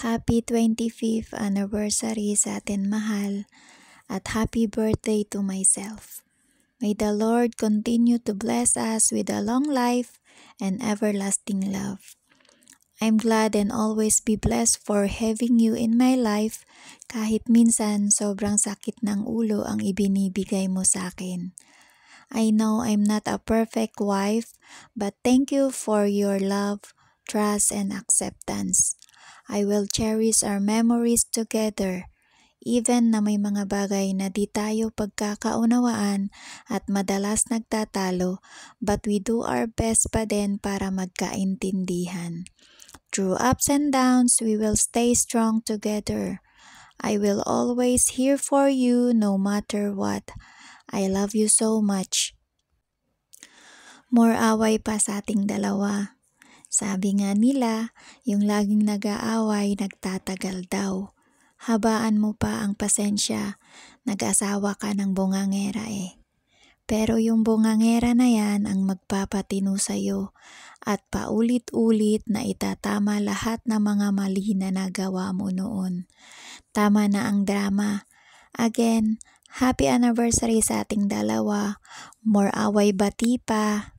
Happy 25th anniversary sa atin mahal at happy birthday to myself. May the Lord continue to bless us with a long life and everlasting love. I'm glad and always be blessed for having you in my life kahit minsan sobrang sakit ng ulo ang ibinibigay mo sa akin. I know I'm not a perfect wife, but thank you for your love, trust, and acceptance. I will cherish our memories together, even na may mga bagay na di tayo pagkakaunawaan at madalas nagtatalo, but we do our best pa din para magkaintindihan. Through ups and downs, we will stay strong together. I will always here for you no matter what. I love you so much. More away pa sa ating dalawa. Sabi nga nila, yung laging nag-aaway nagtatagal daw. Habaan mo pa ang pasensya, nag-asawa ka ng bungangera eh. Pero yung bungangera na yan ang magpapatino sa'yo at paulit-ulit na itatama lahat ng mga mali na nagawa mo noon. Tama na ang drama. Again, happy anniversary sa ating dalawa. More away bati pa.